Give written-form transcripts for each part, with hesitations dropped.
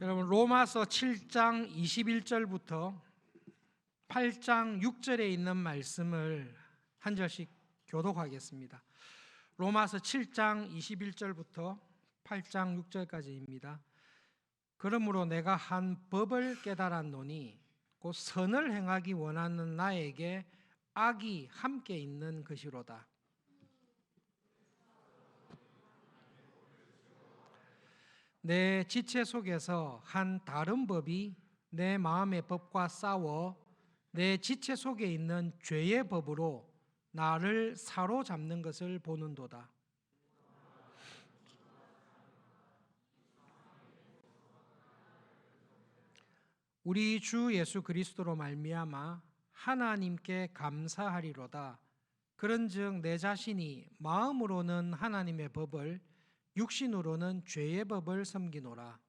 여러분, 로마서 7장 21절부터 8장 6절에 있는 말씀을 한 절씩 교독하겠습니다. 로마서 7장 21절부터 8장 6절까지입니다. 그러므로 내가 한 법을 깨달았노니 곧 선을 행하기 원하는 나에게 악이 함께 있는 것이로다. 내 지체 속에서 한 다른 법이 내 마음의 법과 싸워 내 지체 속에 있는 죄의 법으로 나를 사로잡는 것을 보는도다. 우리 주 예수 그리스도로 말미암아 하나님께 감사하리로다. 그런즉 내 자신이 마음으로는 하나님의 법을, 육신으로는 죄의 법을 섬기노라.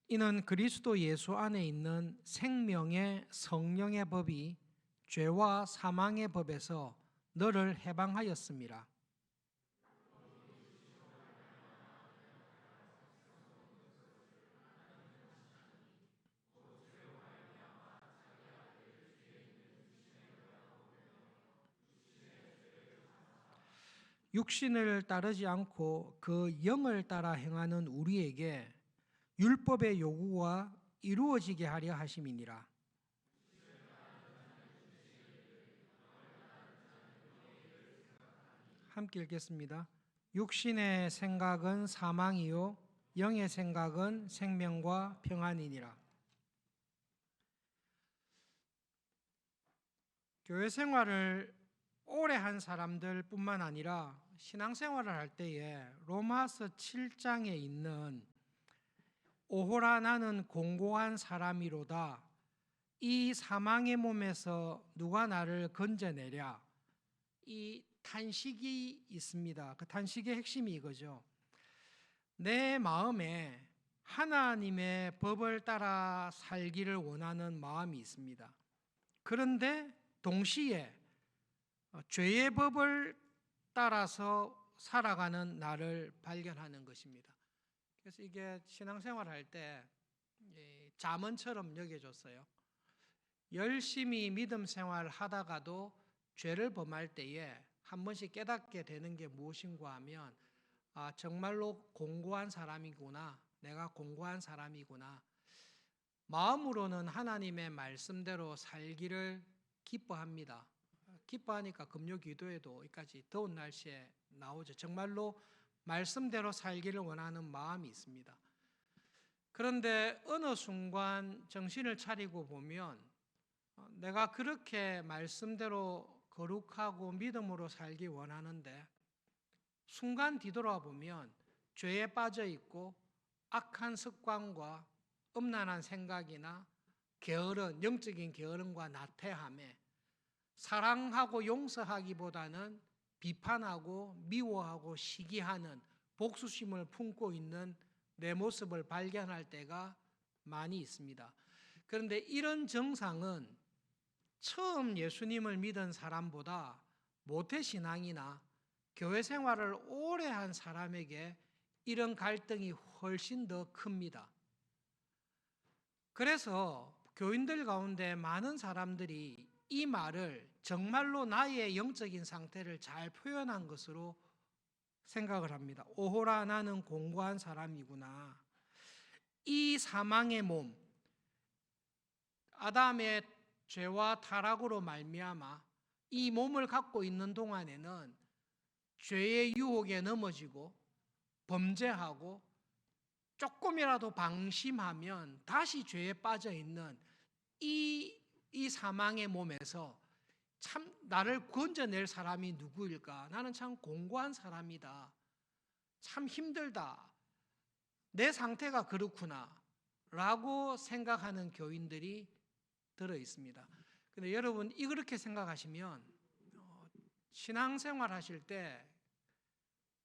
이는 그리스도 예수 안에 있는 생명의 성령의 법이 죄와 사망의 법에서 너를 해방하였음이라. 육신을 따르지 않고 그 영을 따라 행하는 우리에게 율법의 요구가 이루어지게 하려 하심이니라. 함께 읽겠습니다. 육신의 생각은 사망이요 영의 생각은 생명과 평안이니라. 교회 생활을 오래 한 사람들 뿐만 아니라 신앙생활을 할 때에 로마서 7장에 있는 오호라 나는 공고한 사람이로다, 이 사망의 몸에서 누가 나를 건져내랴, 이 탄식이 있습니다. 그 탄식의 핵심이 이거죠. 내 마음에 하나님의 법을 따라 살기를 원하는 마음이 있습니다. 그런데 동시에 죄의 법을 따라서 살아가는 나를 발견하는 것입니다. 그래서 이게 신앙생활 할 때 잠언처럼 여겨졌어요. 열심히 믿음 생활 하다가도 죄를 범할 때에 한 번씩 깨닫게 되는 게 무엇인가 하면, 정말로 공고한 사람이구나, 내가 공고한 사람이구나, 마음으로는 하나님의 말씀대로 살기를 기뻐합니다. 기뻐하니까 금요 기도에도 여기까지 더운 날씨에 나오죠. 정말로 말씀대로 살기를 원하는 마음이 있습니다. 그런데 어느 순간 정신을 차리고 보면 내가 그렇게 말씀대로 거룩하고 믿음으로 살기 원하는데 순간 뒤돌아 보면 죄에 빠져 있고 악한 습관과 음란한 생각이나 게으른, 영적인 게으름과 나태함에 사랑하고 용서하기보다는 비판하고 미워하고 시기하는 복수심을 품고 있는 내 모습을 발견할 때가 많이 있습니다. 그런데 이런 정상은 처음 예수님을 믿은 사람보다 모태신앙이나 교회 생활을 오래 한 사람에게 이런 갈등이 훨씬 더 큽니다. 그래서 교인들 가운데 많은 사람들이 이 말을 정말로 나의 영적인 상태를 잘 표현한 것으로 생각을 합니다. 오호라 나는 공고한 사람이구나. 이 사망의 몸, 아담의 죄와 타락으로 말미암아 이 몸을 갖고 있는 동안에는 죄의 유혹에 넘어지고 범죄하고 조금이라도 방심하면 다시 죄에 빠져 있는 이 사망의 몸에서 참 나를 건져낼 사람이 누구일까? 나는 참 공고한 사람이다. 참 힘들다. 내 상태가 그렇구나. 라고 생각하는 교인들이 들어 있습니다. 근데 여러분, 이렇게 생각하시면 신앙생활 하실 때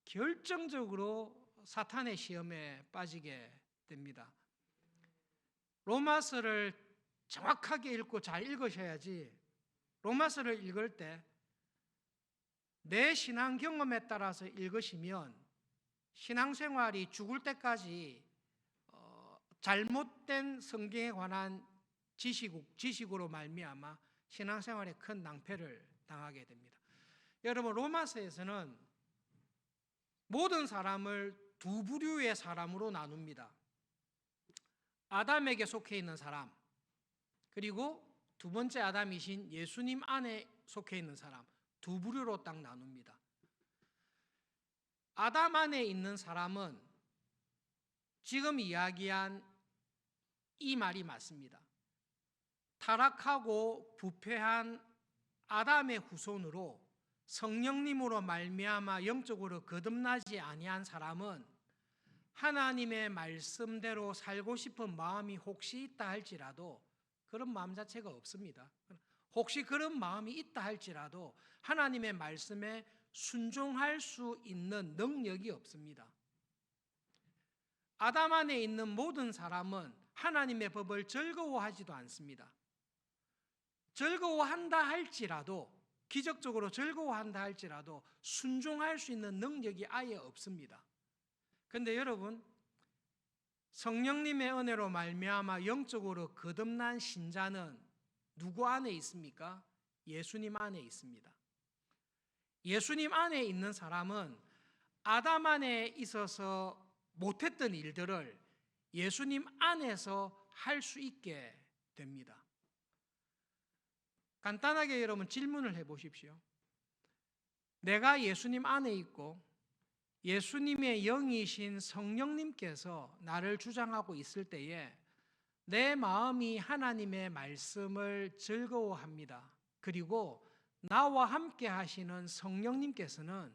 결정적으로 사탄의 시험에 빠지게 됩니다. 로마서를 정확하게 읽고 잘 읽으셔야지, 로마서를 읽을 때 내 신앙 경험에 따라서 읽으시면 신앙생활이 죽을 때까지 잘못된 성경에 관한 지식으로 말미암아 신앙생활에 큰 낭패를 당하게 됩니다. 여러분, 로마서에서는 모든 사람을 두 부류의 사람으로 나눕니다. 아담에게 속해 있는 사람, 그리고 두 번째 아담이신 예수님 안에 속해 있는 사람, 두 부류로 딱 나눕니다. 아담 안에 있는 사람은 지금 이야기한 이 말이 맞습니다. 타락하고 부패한 아담의 후손으로 성령님으로 말미암아 영적으로 거듭나지 아니한 사람은 하나님의 말씀대로 살고 싶은 마음이 혹시 있다 할지라도 그런 마음 자체가 없습니다. 혹시 그런 마음이 있다 할지라도 하나님의 말씀에 순종할 수 있는 능력이 없습니다. 아담 안에 있는 모든 사람은 하나님의 법을 즐거워하지도 않습니다. 즐거워한다 할지라도, 기적적으로 즐거워한다 할지라도 순종할 수 있는 능력이 아예 없습니다. 그런데 여러분, 성령님의 은혜로 말미암아 영적으로 거듭난 신자는 누구 안에 있습니까? 예수님 안에 있습니다. 예수님 안에 있는 사람은 아담 안에 있어서 못했던 일들을 예수님 안에서 할 수 있게 됩니다. 간단하게 여러분 질문을 해보십시오. 내가 예수님 안에 있고 예수님의 영이신 성령님께서 나를 주장하고 있을 때에 내 마음이 하나님의 말씀을 즐거워합니다. 그리고 나와 함께 하시는 성령님께서는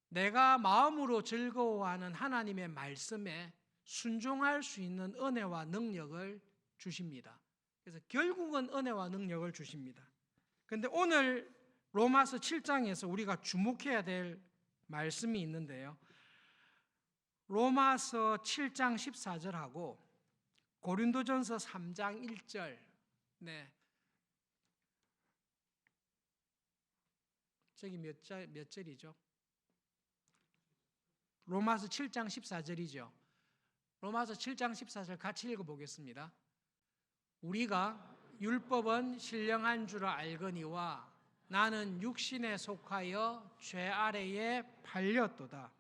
내가 마음으로 즐거워하는 하나님의 말씀에 순종할 수 있는 은혜와 능력을 주십니다. 그래서 결국은 은혜와 능력을 주십니다. 그런데 오늘 로마서 7장에서 우리가 주목해야 될 말씀이 있는데요. 로마서 7장 14절하고 고린도전서 3장 1절, 저기 몇 절이죠? 로마서 7장 14절이죠. 로마서 7장 14절 같이 읽어보겠습니다. 우리가 율법은 신령한 줄 알거니와 나는 육신에 속하여 죄 아래에 팔렸도다.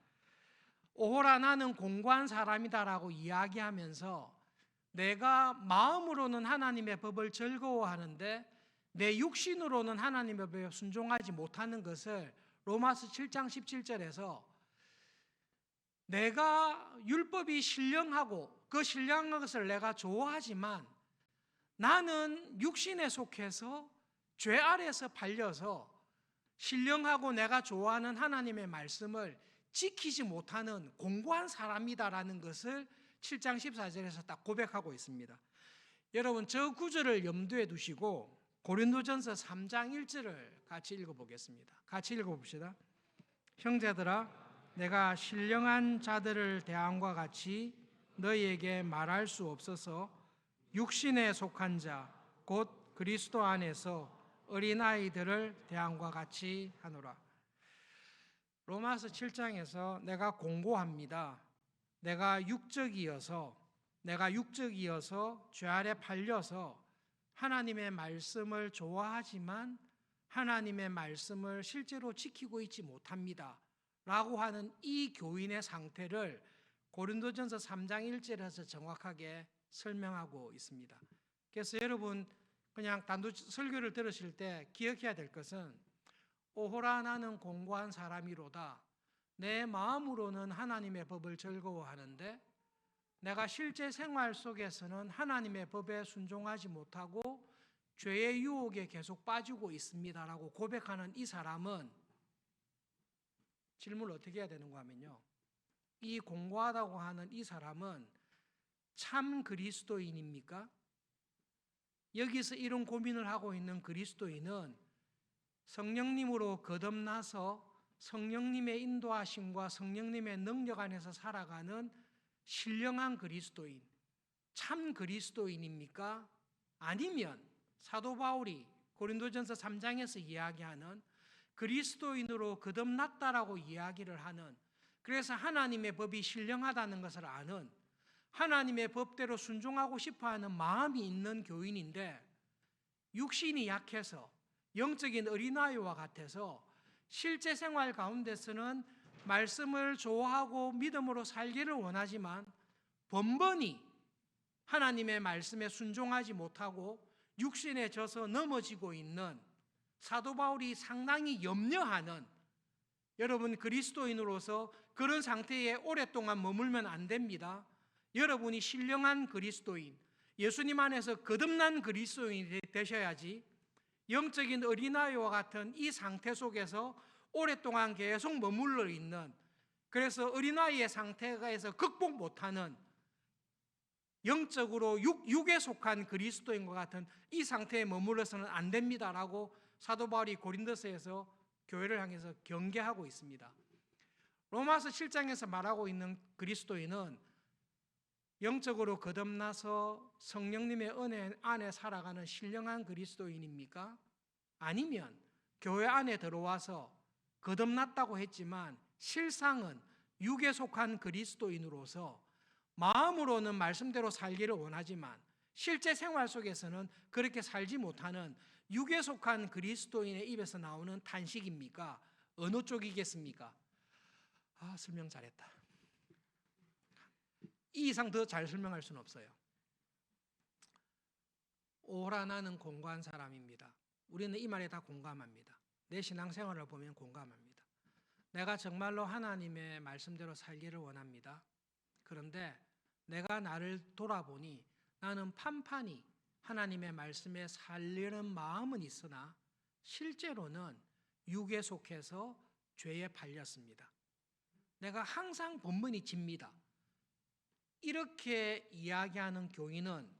오호라 나는 공고한 사람이다라고 이야기하면서 내가 마음으로는 하나님의 법을 즐거워하는데 내 육신으로는 하나님의 법에 순종하지 못하는 것을 로마서 7장 17절에서 내가 율법이 신령하고 그 신령한 것을 내가 좋아하지만 나는 육신에 속해서 죄 아래에서 팔려서 신령하고 내가 좋아하는 하나님의 말씀을 지키지 못하는 공고한 사람이다라는 것을 7장 14절에서 딱 고백하고 있습니다. 여러분, 저 구절을 염두에 두시고 고린도전서 3장 1절을 같이 읽어보겠습니다. 같이 읽어봅시다. 형제들아, 내가 신령한 자들을 대함과 같이 너희에게 말할 수 없어서 육신에 속한 자, 곧 그리스도 안에서 어린아이들을 대함과 같이 하노라. 로마서 7장에서 내가 공고합니다. 내가 육적이어서 죄 아래 팔려서 하나님의 말씀을 좋아하지만 하나님의 말씀을 실제로 지키고 있지 못합니다 라고 하는 이 교인의 상태를 고린도전서 3장 1절에서 정확하게 설명하고 있습니다. 그래서 여러분 그냥 단도 설교를 들으실 때 기억해야 될 것은 오호라 나는 공고한 사람이로다. 내 마음으로는 하나님의 법을 즐거워하는데 내가 실제 생활 속에서는 하나님의 법에 순종하지 못하고 죄의 유혹에 계속 빠지고 있습니다라고 고백하는 이 사람은 질문을 어떻게 해야 되는가 하면요. 이 공고하다고 하는 이 사람은 참 그리스도인입니까? 여기서 이런 고민을 하고 있는 그리스도인은 성령님으로 거듭나서 성령님의 인도하심과 성령님의 능력 안에서 살아가는 신령한 그리스도인, 참 그리스도인입니까? 아니면 사도 바울이 고린도전서 3장에서 이야기하는 그리스도인으로 거듭났다라고 이야기를 하는, 그래서 하나님의 법이 신령하다는 것을 아는, 하나님의 법대로 순종하고 싶어하는 마음이 있는 교인인데, 육신이 약해서 영적인 어린아이와 같아서 실제 생활 가운데서는 말씀을 좋아하고 믿음으로 살기를 원하지만 번번이 하나님의 말씀에 순종하지 못하고 육신에 져서 넘어지고 있는 사도 바울이 상당히 염려하는, 여러분 그리스도인으로서 그런 상태에 오랫동안 머물면 안 됩니다. 여러분이 신령한 그리스도인, 예수님 안에서 거듭난 그리스도인이 되셔야지 영적인 어린아이와 같은 이 상태 속에서 오랫동안 계속 머물러 있는, 그래서 어린아이의 상태에서 극복 못하는 영적으로 육에 속한 그리스도인과 같은 이 상태에 머물러서는 안 됩니다라고 사도 바울이 고린도서에서 교회를 향해서 경계하고 있습니다. 로마서 7장에서 말하고 있는 그리스도인은 영적으로 거듭나서 성령님의 은혜 안에 살아가는 신령한 그리스도인입니까? 아니면 교회 안에 들어와서 거듭났다고 했지만 실상은 육에 속한 그리스도인으로서 마음으로는 말씀대로 살기를 원하지만 실제 생활 속에서는 그렇게 살지 못하는 육에 속한 그리스도인의 입에서 나오는 탄식입니까? 어느 쪽이겠습니까? 설명 잘했다. 이 이상 더 잘 설명할 수는 없어요. 오라 나는 공고한 사람입니다. 우리는 이 말에 다 공감합니다. 내 신앙생활을 보면 공감합니다. 내가 정말로 하나님의 말씀대로 살기를 원합니다. 그런데 내가 나를 돌아보니 나는 판판히 하나님의 말씀에 살려는 마음은 있으나 실제로는 육에 속해서 죄에 팔렸습니다. 내가 항상 번번이 집니다. 이렇게 이야기하는 교인은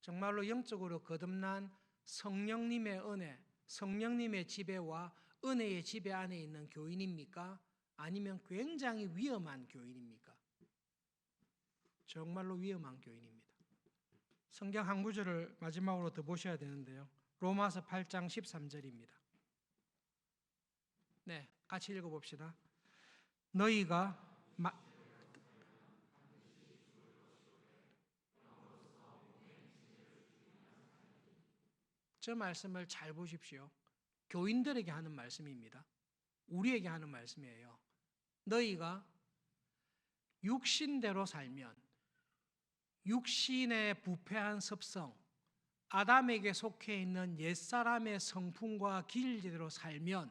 정말로 영적으로 거듭난 성령님의 은혜, 성령님의 지배와 은혜의 지배 안에 있는 교인입니까? 아니면 굉장히 위험한 교인입니까? 정말로 위험한 교인입니다. 성경 한 구절을 마지막으로 더 보셔야 되는데요. 로마서 8장 13절입니다. 네, 같이 읽어봅시다. 너희가 저 말씀을 잘 보십시오. 교인들에게 하는 말씀입니다. 우리에게 하는 말씀이에요. 너희가 육신대로 살면, 육신의 부패한 습성, 아담에게 속해 있는 옛사람의 성품과 길대로 살면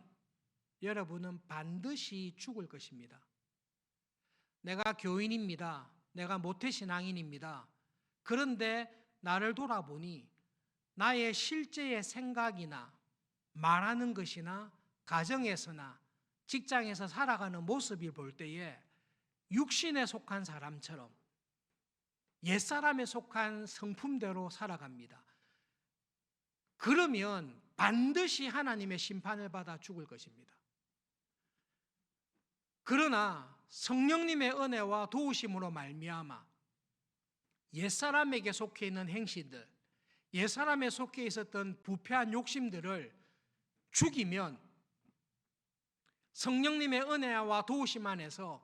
여러분은 반드시 죽을 것입니다. 내가 교인입니다. 내가 모태신앙인입니다. 그런데 나를 돌아보니 나의 실제의 생각이나 말하는 것이나 가정에서나 직장에서 살아가는 모습을 볼 때에 육신에 속한 사람처럼 옛사람에 속한 성품대로 살아갑니다. 그러면 반드시 하나님의 심판을 받아 죽을 것입니다. 그러나 성령님의 은혜와 도우심으로 말미암아 옛사람에게 속해 있는 행실들, 옛사람에 속해 있었던 부패한 욕심들을 죽이면 성령님의 은혜와 도우심 안에서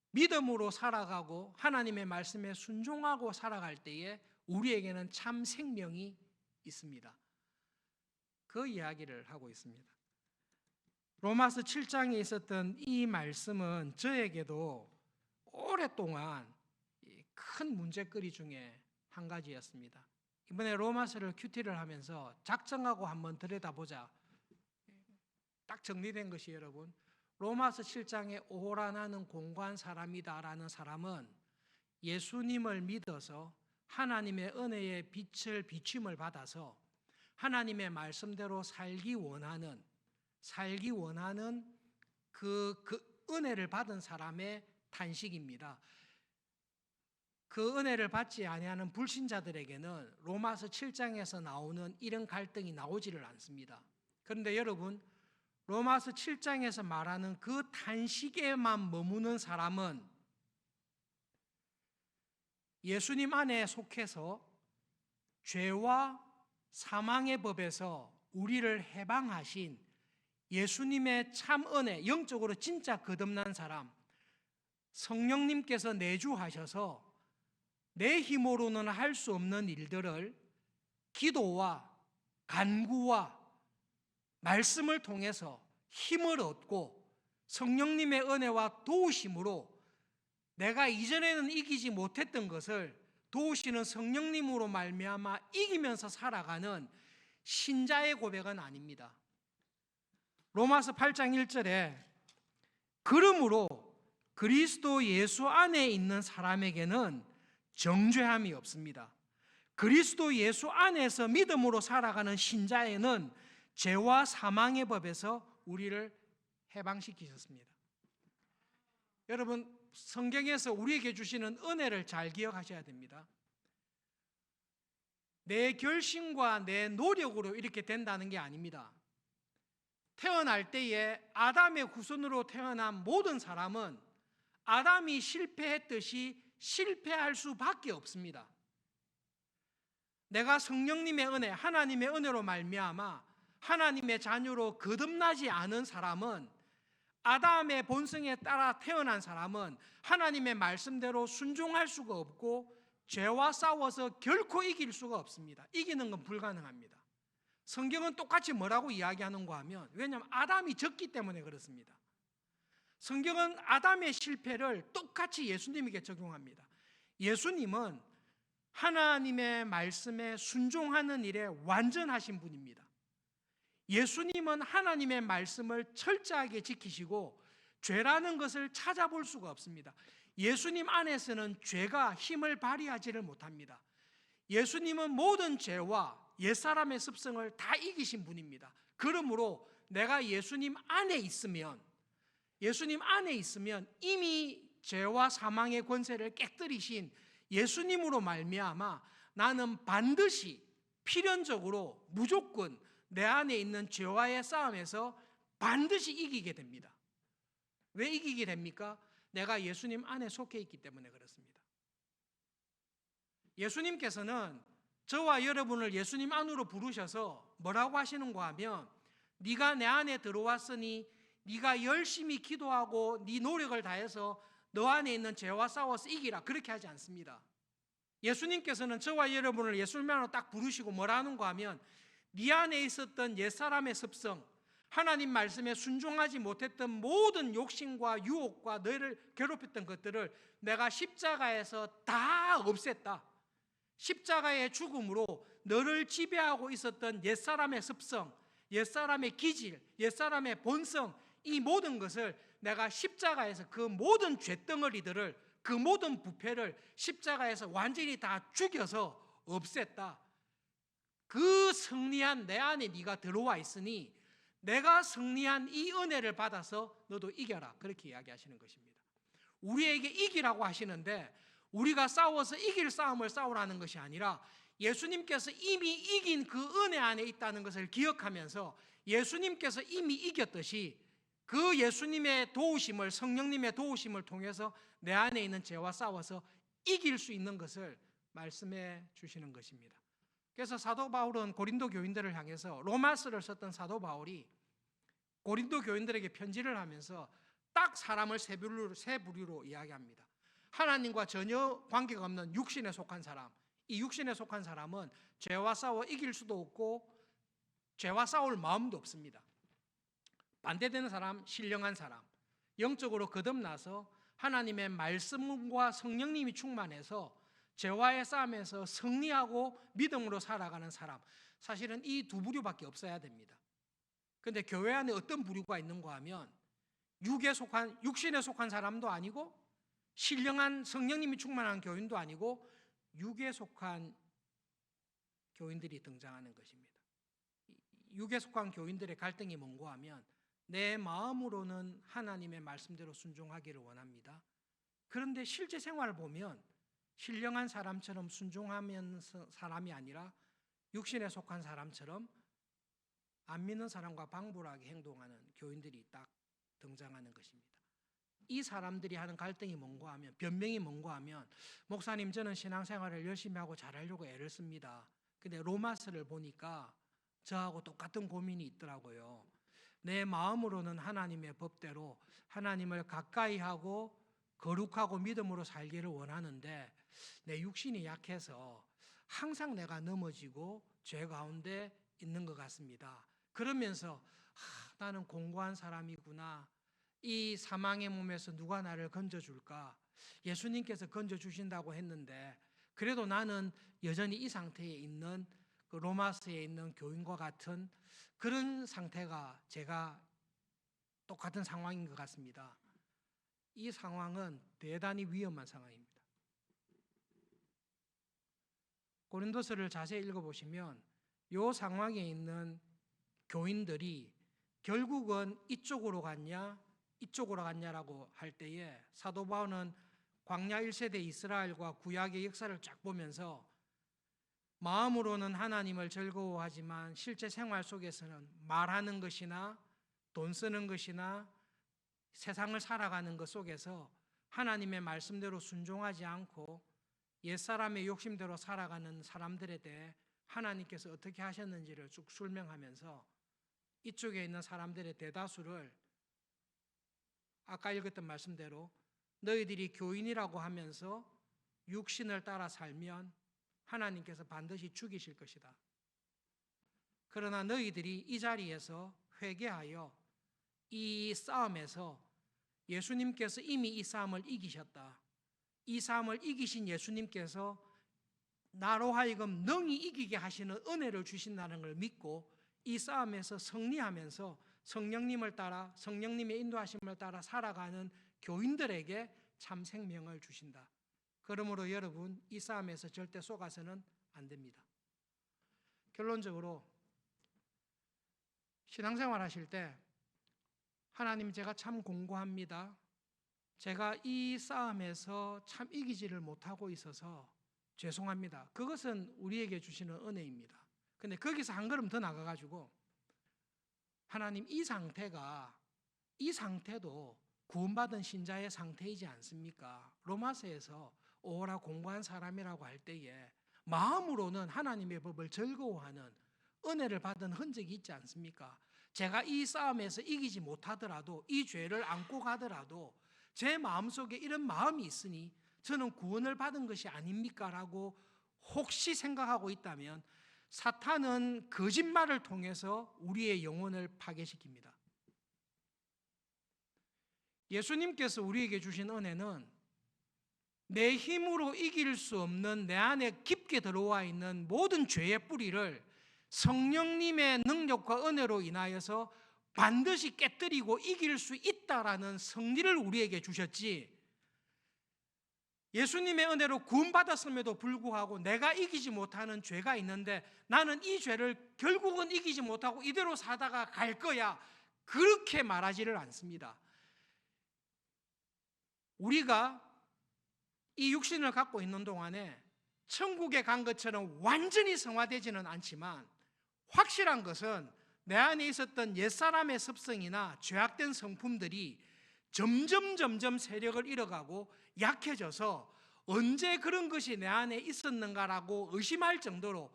믿음으로 살아가고 하나님의 말씀에 순종하고 살아갈 때에 우리에게는 참 생명이 있습니다. 그 이야기를 하고 있습니다. 로마서 7장에 있었던 이 말씀은 저에게도 오랫동안 큰 문제거리 중에 한 가지였습니다. 이번에 로마서를 큐티를 하면서 작정하고 한번 들여다보자. 딱 정리된 것이 여러분, 로마서 7장에 오라 나는 공고한 사람이다라는 사람은 예수님을 믿어서 하나님의 은혜의 빛을 비춤을 받아서 하나님의 말씀대로 살기 원하는 그 은혜를 받은 사람의 탄식입니다. 그 은혜를 받지 아니하는 불신자들에게는 로마서 7장에서 나오는 이런 갈등이 나오지를 않습니다. 그런데 여러분, 로마서 7장에서 말하는 그 탄식에만 머무는 사람은 예수님 안에 속해서 죄와 사망의 법에서 우리를 해방하신 예수님의 참 은혜, 영적으로 진짜 거듭난 사람, 성령님께서 내주하셔서 내 힘으로는 할 수 없는 일들을 기도와 간구와 말씀을 통해서 힘을 얻고 성령님의 은혜와 도우심으로 내가 이전에는 이기지 못했던 것을 도우시는 성령님으로 말미암아 이기면서 살아가는 신자의 고백은 아닙니다. 로마서 8장 1절에 그러므로 그리스도 예수 안에 있는 사람에게는 정죄함이 없습니다. 그리스도 예수 안에서 믿음으로 살아가는 신자에는 죄와 사망의 법에서 우리를 해방시키셨습니다. 여러분, 성경에서 우리에게 주시는 은혜를 잘 기억하셔야 됩니다. 내 결심과 내 노력으로 이렇게 된다는 게 아닙니다. 태어날 때에 아담의 후손으로 태어난 모든 사람은 아담이 실패했듯이 실패할 수밖에 없습니다. 내가 성령님의 은혜, 하나님의 은혜로 말미암아 하나님의 자녀로 거듭나지 않은 사람은, 아담의 본성에 따라 태어난 사람은 하나님의 말씀대로 순종할 수가 없고 죄와 싸워서 결코 이길 수가 없습니다. 이기는 건 불가능합니다. 성경은 똑같이 뭐라고 이야기하는가 하면, 왜냐하면 아담이 졌기 때문에 그렇습니다. 성경은 아담의 실패를 똑같이 예수님에게 적용합니다. 예수님은 하나님의 말씀에 순종하는 일에 완전하신 분입니다. 예수님은 하나님의 말씀을 철저하게 지키시고 죄라는 것을 찾아볼 수가 없습니다. 예수님 안에서는 죄가 힘을 발휘하지를 못합니다. 예수님은 모든 죄와 옛사람의 습성을 다 이기신 분입니다. 그러므로 내가 예수님 안에 있으면 이미 죄와 사망의 권세를 깨뜨리신 예수님으로 말미암아 나는 반드시 필연적으로 무조건 내 안에 있는 죄와의 싸움에서 반드시 이기게 됩니다. 왜 이기게 됩니까? 내가 예수님 안에 속해 있기 때문에 그렇습니다. 예수님께서는 저와 여러분을 예수님 안으로 부르셔서 뭐라고 하시는가 하면, 네가 내 안에 들어왔으니 네가 열심히 기도하고 네 노력을 다해서 너 안에 있는 죄와 싸워서 이기라, 그렇게 하지 않습니다. 예수님께서는 저와 여러분을 예수님 안으로 딱 부르시고 뭐라 하는가 하면, 네 안에 있었던 옛사람의 습성, 하나님 말씀에 순종하지 못했던 모든 욕심과 유혹과 너희를 괴롭혔던 것들을 내가 십자가에서 다 없앴다. 십자가의 죽음으로 너를 지배하고 있었던 옛사람의 습성, 옛사람의 기질, 옛사람의 본성, 이 모든 것을 내가 십자가에서 그 모든 죄덩어리들을, 그 모든 부패를 십자가에서 완전히 다 죽여서 없앴다. 그 승리한 내 안에 네가 들어와 있으니 내가 승리한 이 은혜를 받아서 너도 이겨라, 그렇게 이야기하시는 것입니다. 우리에게 이기라고 하시는데 우리가 싸워서 이길 싸움을 싸우라는 것이 아니라 예수님께서 이미 이긴 그 은혜 안에 있다는 것을 기억하면서 예수님께서 이미 이겼듯이 그 예수님의 도우심을, 성령님의 도우심을 통해서 내 안에 있는 죄와 싸워서 이길 수 있는 것을 말씀해 주시는 것입니다. 그래서 사도 바울은 고린도 교인들을 향해서, 로마서를 썼던 사도 바울이 고린도 교인들에게 편지를 하면서 딱 사람을 세 부류로 이야기합니다. 하나님과 전혀 관계가 없는 육신에 속한 사람, 이 육신에 속한 사람은 죄와 싸워 이길 수도 없고 죄와 싸울 마음도 없습니다. 반대되는 사람, 신령한 사람, 영적으로 거듭나서 하나님의 말씀과 성령님이 충만해서 죄와의 싸움에서 승리하고 믿음으로 살아가는 사람, 사실은 이 두 부류밖에 없어야 됩니다. 그런데 교회 안에 어떤 부류가 있는가 하면 육신에 속한 사람도 아니고 신령한 성령님이 충만한 교인도 아니고 육에 속한 교인들이 등장하는 것입니다. 육에 속한 교인들의 갈등이 뭔가 하면, 내 마음으로는 하나님의 말씀대로 순종하기를 원합니다. 그런데 실제 생활을 보면 신령한 사람처럼 순종하면 사람이 아니라 육신에 속한 사람처럼 안 믿는 사람과 방불하게 행동하는 교인들이 딱 등장하는 것입니다. 이 사람들이 하는 갈등이 뭔가 하면, 변명이 뭔가 하면, 목사님 저는 신앙생활을 열심히 하고 잘하려고 애를 씁니다. 근데 로마서를 보니까 저하고 똑같은 고민이 있더라고요. 내 마음으로는 하나님의 법대로 하나님을 가까이 하고 거룩하고 믿음으로 살기를 원하는데 내 육신이 약해서 항상 내가 넘어지고 죄 가운데 있는 것 같습니다. 그러면서 나는 공고한 사람이구나. 이 사망의 몸에서 누가 나를 건져줄까? 예수님께서 건져주신다고 했는데 그래도 나는 여전히 이 상태에 있는 그 로마스에 있는 교인과 같은 그런 상태가 제가 똑같은 상황인 것 같습니다. 이 상황은 대단히 위험한 상황입니다. 고린도서를 자세히 읽어보시면 이 상황에 있는 교인들이 결국은 이쪽으로 갔냐 이쪽으로 갔냐라고 할 때에 사도 바울은 광야 1세대 이스라엘과 구약의 역사를 쫙 보면서 마음으로는 하나님을 즐거워하지만 실제 생활 속에서는 말하는 것이나 돈 쓰는 것이나 세상을 살아가는 것 속에서 하나님의 말씀대로 순종하지 않고 옛사람의 욕심대로 살아가는 사람들에 대해 하나님께서 어떻게 하셨는지를 쭉 설명하면서 이쪽에 있는 사람들의 대다수를 아까 읽었던 말씀대로 너희들이 교인이라고 하면서 육신을 따라 살면 하나님께서 반드시 죽이실 것이다. 그러나 너희들이 이 자리에서 회개하여 이 싸움에서 예수님께서 이미 이 싸움을 이기셨다. 이 싸움을 이기신 예수님께서 나로 하여금 능히 이기게 하시는 은혜를 주신다는 걸 믿고 이 싸움에서 승리하면서 성령님을 따라 성령님의 인도하심을 따라 살아가는 교인들에게 참 생명을 주신다. 그러므로 여러분 이 싸움에서 절대 속아서는 안 됩니다. 결론적으로 신앙생활 하실 때 하나님 제가 참 공고합니다. 제가 이 싸움에서 참 이기지를 못하고 있어서 죄송합니다. 그것은 우리에게 주시는 은혜입니다. 근데 거기서 한 걸음 더 나가가지고 하나님 이 상태도 구원받은 신자의 상태이지 않습니까? 로마서에서 오라 공고한 사람이라고 할 때에 마음으로는 하나님의 법을 즐거워하는 은혜를 받은 흔적이 있지 않습니까? 제가 이 싸움에서 이기지 못하더라도 이 죄를 안고 가더라도 제 마음속에 이런 마음이 있으니 저는 구원을 받은 것이 아닙니까? 라고 혹시 생각하고 있다면 사탄은 거짓말을 통해서 우리의 영혼을 파괴시킵니다. 예수님께서 우리에게 주신 은혜는 내 힘으로 이길 수 없는 내 안에 깊게 들어와 있는 모든 죄의 뿌리를 성령님의 능력과 은혜로 인하여서 반드시 깨뜨리고 이길 수 있다라는 승리를 우리에게 주셨지, 예수님의 은혜로 구원받았음에도 불구하고 내가 이기지 못하는 죄가 있는데 나는 이 죄를 결국은 이기지 못하고 이대로 사다가 갈 거야, 그렇게 말하지를 않습니다. 우리가 이 육신을 갖고 있는 동안에 천국에 간 것처럼 완전히 성화되지는 않지만 확실한 것은 내 안에 있었던 옛사람의 습성이나 죄악된 성품들이 점점 세력을 잃어가고 약해져서 언제 그런 것이 내 안에 있었는가라고 의심할 정도로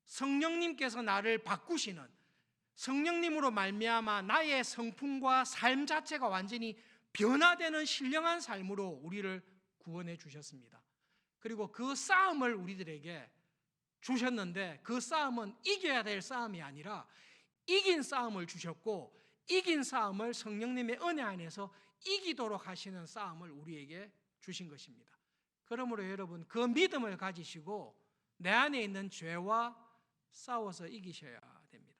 성령님께서 나를 바꾸시는, 성령님으로 말미암아 나의 성품과 삶 자체가 완전히 변화되는 신령한 삶으로 우리를 구원해 주셨습니다. 그리고 그 싸움을 우리들에게 주셨는데 그 싸움은 이겨야 될 싸움이 아니라 이긴 싸움을 주셨고 이긴 싸움을 성령님의 은혜 안에서 이기도록 하시는 싸움을 우리에게 주신 것입니다. 그러므로 여러분 그 믿음을 가지시고 내 안에 있는 죄와 싸워서 이기셔야 됩니다.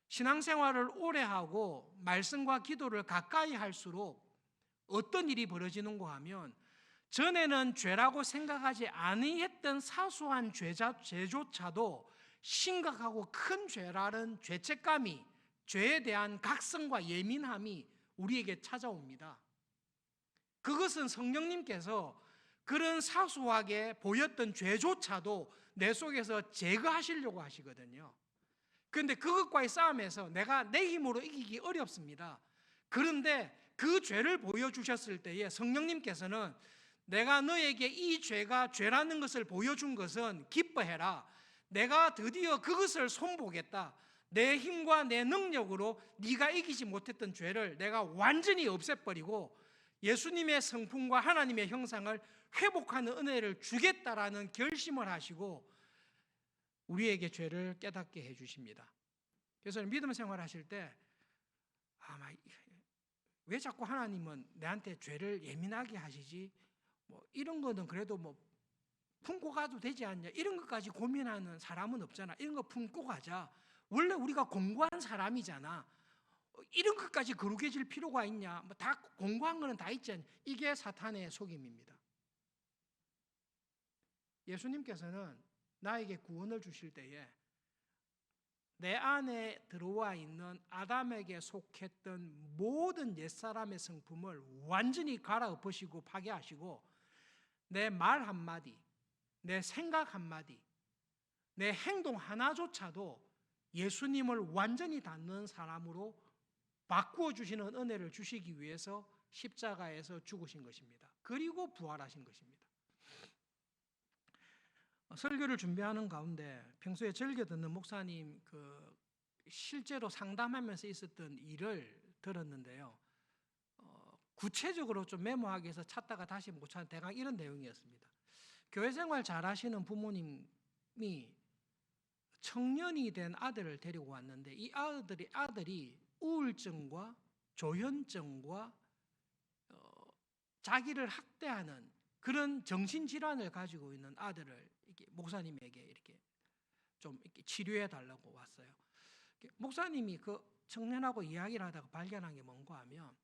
신앙생활을 오래 하고 말씀과 기도를 가까이 할수록 어떤 일이 벌어지는가 하면 전에는 죄라고 생각하지 아니했던 사소한 죄조차도 심각하고 큰 죄라는 죄책감이, 죄에 대한 각성과 예민함이 우리에게 찾아옵니다. 그것은 성령님께서 그런 사소하게 보였던 죄조차도 내 속에서 제거하시려고 하시거든요. 그런데 그것과의 싸움에서 내가 내 힘으로 이기기 어렵습니다. 그런데 그 죄를 보여주셨을 때에 성령님께서는 내가 너에게 이 죄가 죄라는 것을 보여준 것은 기뻐해라. 내가 드디어 그것을 손보겠다. 내 힘과 내 능력으로 네가 이기지 못했던 죄를 내가 완전히 없애버리고 예수님의 성품과 하나님의 형상을 회복하는 은혜를 주겠다라는 결심을 하시고 우리에게 죄를 깨닫게 해주십니다. 그래서 믿음 생활하실 때 아마 왜 자꾸 하나님은 내한테 죄를 예민하게 하시지? 뭐 이런 거는 그래도 뭐 품고 가도 되지 않냐? 이런 것까지 고민하는 사람은 없잖아. 이런 거 품고 가자. 원래 우리가 공고한 사람이잖아. 이런 것까지 거룩해질 필요가 있냐? 뭐 다 공고한 거는 다 있지 않냐? 이게 사탄의 속임입니다. 예수님께서는 나에게 구원을 주실 때에 내 안에 들어와 있는 아담에게 속했던 모든 옛사람의 성품을 완전히 갈아엎으시고 파괴하시고 내 말 한마디, 내 생각 한마디, 내 행동 하나조차도 예수님을 완전히 닮는 사람으로 바꾸어 주시는 은혜를 주시기 위해서 십자가에서 죽으신 것입니다. 그리고 부활하신 것입니다. 설교를 준비하는 가운데 평소에 즐겨 듣는 목사님 실제로 상담하면서 있었던 일을 들었는데요. 구체적으로 좀 메모하기 위해서 찾다가 다시 못 찾는 대강 이런 내용이었습니다. 교회 생활 잘하시는 부모님이 청년이 된 아들을 데리고 왔는데 이 아들이 우울증과 조현증과 자기를 학대하는 그런 정신질환을 가지고 있는 아들을 목사님에게 이렇게 좀 이렇게 치료해 달라고 왔어요. 목사님이 그 청년하고 이야기를 하다가 발견한 게 뭔가 하면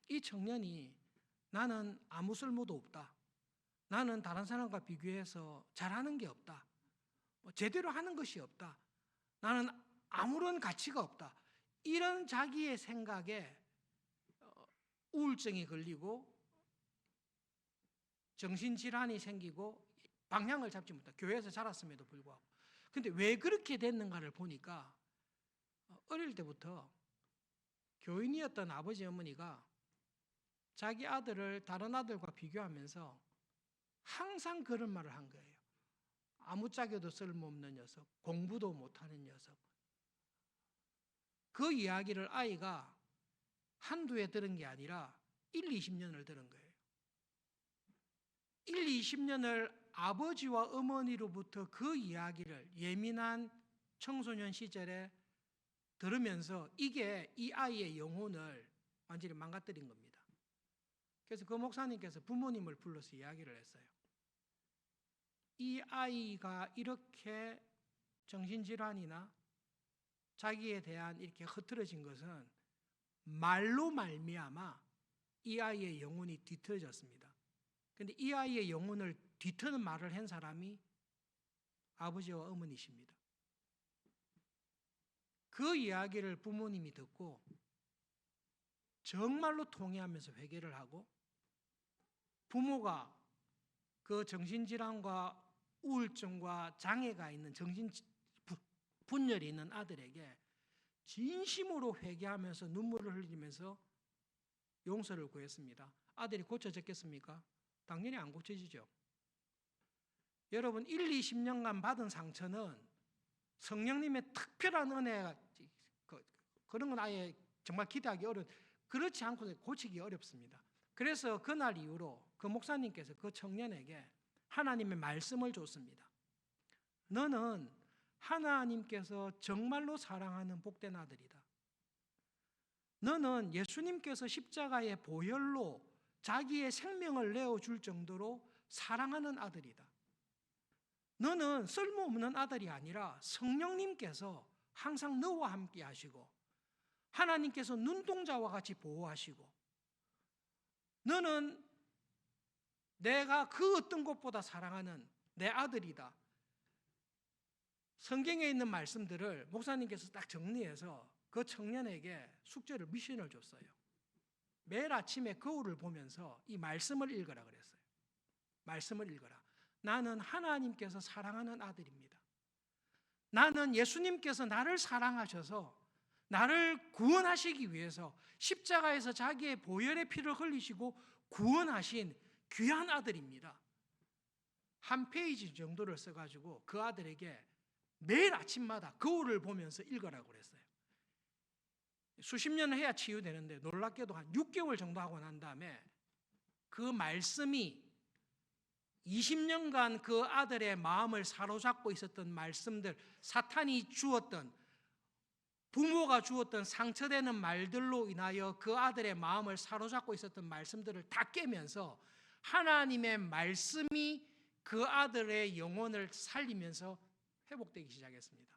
이 청년이 나는 아무 쓸모도 없다. 나는 다른 사람과 비교해서 잘하는 게 없다. 제대로 하는 것이 없다. 나는 아무런 가치가 없다. 이런 자기의 생각에 우울증이 걸리고 정신질환이 생기고 방향을 잡지 못하고 교회에서 자랐음에도 불구하고 근데 왜 그렇게 됐는가를 보니까 어릴 때부터 교인이었던 아버지 어머니가 자기 아들을 다른 아들과 비교하면서 항상 그런 말을 한 거예요. 아무짝에도 쓸모없는 녀석, 공부도 못하는 녀석. 그 이야기를 아이가 한두 해 들은 게 아니라 20년을 들은 거예요. 20년을 아버지와 어머니로부터 그 이야기를 예민한 청소년 시절에 들으면서 이게 이 아이의 영혼을 완전히 망가뜨린 겁니다. 그래서 그 목사님께서 부모님을 불러서 이야기를 했어요. 이 아이가 이렇게 정신질환이나 자기에 대한 이렇게 흐트러진 것은 말로 말미암아 이 아이의 영혼이 뒤틀어졌습니다. 그런데 이 아이의 영혼을 뒤트는 말을 한 사람이 아버지와 어머니십니다. 그 이야기를 부모님이 듣고 정말로 통회하면서 회개를 하고 부모가 그 정신질환과 우울증과 장애가 있는 분열이 있는 아들에게 진심으로 회개하면서 눈물을 흘리면서 용서를 구했습니다. 아들이 고쳐졌겠습니까? 당연히 안 고쳐지죠. 여러분 20년간 받은 상처는 성령님의 특별한 은혜가 그런 건 아예 정말 기대하기 그렇지 않고 고치기 어렵습니다. 그래서 그날 이후로 그 목사님께서 그 청년에게 하나님의 말씀을 줬습니다. 너는 하나님께서 정말로 사랑하는 복된 아들이다. 너는 예수님께서 십자가의 보혈로 자기의 생명을 내어줄 정도로 사랑하는 아들이다. 너는 쓸모없는 아들이 아니라 성령님께서 항상 너와 함께 하시고 하나님께서 눈동자와 같이 보호하시고 너는 내가 그 어떤 것보다 사랑하는 내 아들이다. 성경에 있는 말씀들을 목사님께서 딱 정리해서 그 청년에게 숙제를 미션을 줬어요. 매일 아침에 거울을 보면서 이 말씀을 읽으라 그랬어요. 말씀을 읽어라. 나는 하나님께서 사랑하는 아들입니다. 나는 예수님께서 나를 사랑하셔서 나를 구원하시기 위해서 십자가에서 자기의 보혈의 피를 흘리시고 구원하신 귀한 아들입니다. 한 페이지 정도를 써가지고 그 아들에게 매일 아침마다 거울을 보면서 읽으라고 그랬어요. 수십 년을 해야 치유되는데 놀랍게도 한 6개월 정도 하고 난 다음에 그 말씀이 20년간 그 아들의 마음을 사로잡고 있었던 말씀들, 사탄이 주었던, 부모가 주었던 상처되는 말들로 인하여 그 아들의 마음을 사로잡고 있었던 말씀들을 다 깨면서 하나님의 말씀이 그 아들의 영혼을 살리면서 회복되기 시작했습니다.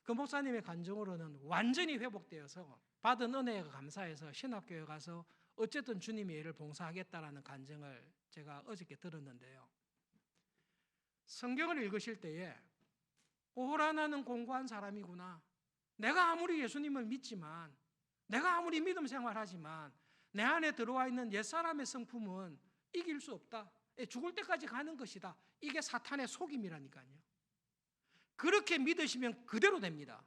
그 목사님의 간증으로는 완전히 회복되어서 받은 은혜에 감사해서 신학교에 가서 어쨌든 주님의 일을 봉사하겠다라는 간증을 제가 어저께 들었는데요. 성경을 읽으실 때에 오호라 나는 공고한 사람이구나. 내가 아무리 예수님을 믿지만, 내가 아무리 믿음 생활하지만 내 안에 들어와 있는 옛사람의 성품은 이길 수 없다. 죽을 때까지 가는 것이다. 이게 사탄의 속임이라니까요. 그렇게 믿으시면 그대로 됩니다.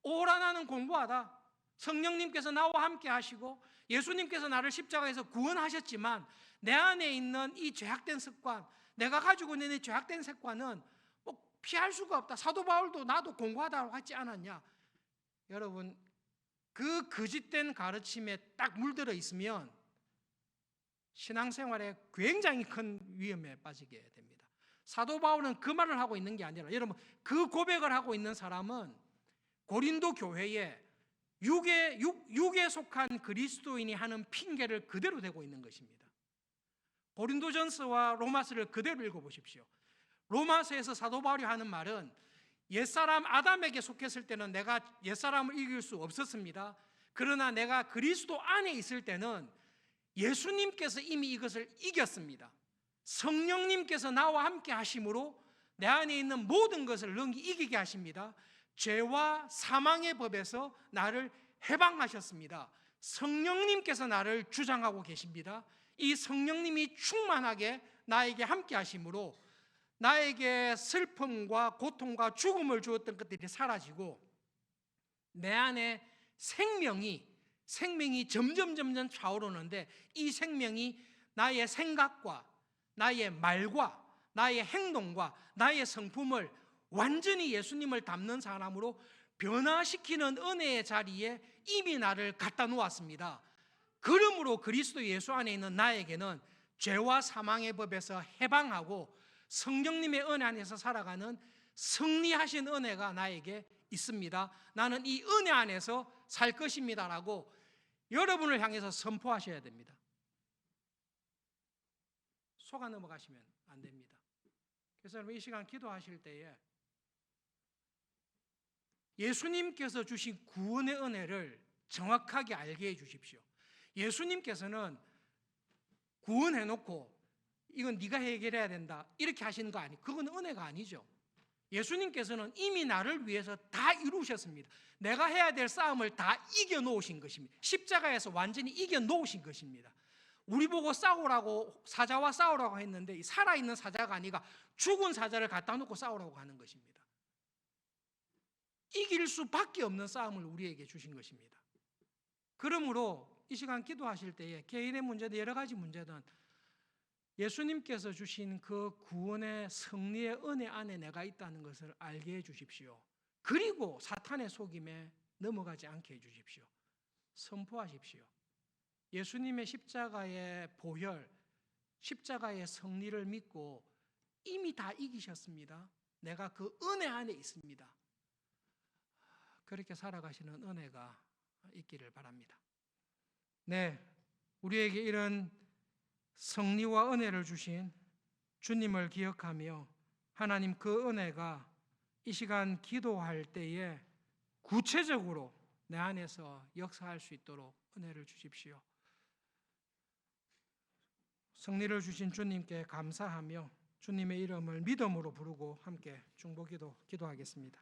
오호라 나는 공고하다. 성령님께서 나와 함께 하시고 예수님께서 나를 십자가에서 구원하셨지만 내 안에 있는 이 죄악된 습관, 내가 가지고 있는 이 죄악된 습관은 피할 수가 없다. 사도 바울도 나도 공고하다고 하지 않았냐. 여러분, 그 거짓된 가르침에 딱 물들어 있으면 신앙생활에 굉장히 큰 위험에 빠지게 됩니다. 사도 바울은 그 말을 하고 있는 게 아니라, 여러분, 그 고백을 하고 있는 사람은 고린도 교회에 육에 속한 그리스도인이 하는 핑계를 그대로 대고 있는 것입니다. 고린도전서와 로마서를 그대로 읽어보십시오. 로마서에서 사도 바울이 하는 말은 옛사람 아담에게 속했을 때는 내가 옛사람을 이길 수 없었습니다. 그러나 내가 그리스도 안에 있을 때는 예수님께서 이미 이것을 이겼습니다. 성령님께서 나와 함께 하심으로 내 안에 있는 모든 것을 능히 이기게 하십니다. 죄와 사망의 법에서 나를 해방하셨습니다. 성령님께서 나를 주장하고 계십니다. 이 성령님이 충만하게 나에게 함께 하심으로 나에게 슬픔과 고통과 죽음을 주었던 것들이 사라지고 내 안에 생명이 점점 차오르는데 이 생명이 나의 생각과 나의 말과 나의 행동과 나의 성품을 완전히 예수님을 닮는 사람으로 변화시키는 은혜의 자리에 이미 나를 갖다 놓았습니다. 그러므로 그리스도 예수 안에 있는 나에게는 죄와 사망의 법에서 해방하고 성령님의 은혜 안에서 살아가는 승리하신 은혜가 나에게 있습니다. 나는 이 은혜 안에서 살 것입니다라고 여러분을 향해서 선포하셔야 됩니다. 속아 넘어가시면 안 됩니다. 그래서 여러분, 이 시간 기도하실 때에 예수님께서 주신 구원의 은혜를 정확하게 알게 해 주십시오. 예수님께서는 구원해놓고 이건 네가 해결해야 된다 이렇게 하시는 거 아니에요. 그건 은혜가 아니죠. 예수님께서는 이미 나를 위해서 다 이루셨습니다. 내가 해야 될 싸움을 다 이겨놓으신 것입니다. 십자가에서 완전히 이겨놓으신 것입니다. 우리 보고 싸우라고, 사자와 싸우라고 했는데 살아있는 사자가 아니라 죽은 사자를 갖다 놓고 싸우라고 하는 것입니다. 이길 수밖에 없는 싸움을 우리에게 주신 것입니다. 그러므로 이 시간 기도하실 때에 개인의 문제든 여러 가지 문제든 예수님께서 주신 그 구원의 승리의 은혜 안에 내가 있다는 것을 알게 해 주십시오. 그리고 사탄의 속임에 넘어가지 않게 해 주십시오. 선포하십시오. 예수님의 십자가의 보혈, 십자가의 승리를 믿고 이미 다 이기셨습니다. 내가 그 은혜 안에 있습니다. 그렇게 살아가시는 은혜가 있기를 바랍니다. 네, 우리에게 이런 승리와 은혜를 주신 주님을 기억하며 하나님 그 은혜가 이 시간 기도할 때에 구체적으로 내 안에서 역사할 수 있도록 은혜를 주십시오. 승리를 주신 주님께 감사하며 주님의 이름을 믿음으로 부르고 함께 중보기도 기도하겠습니다.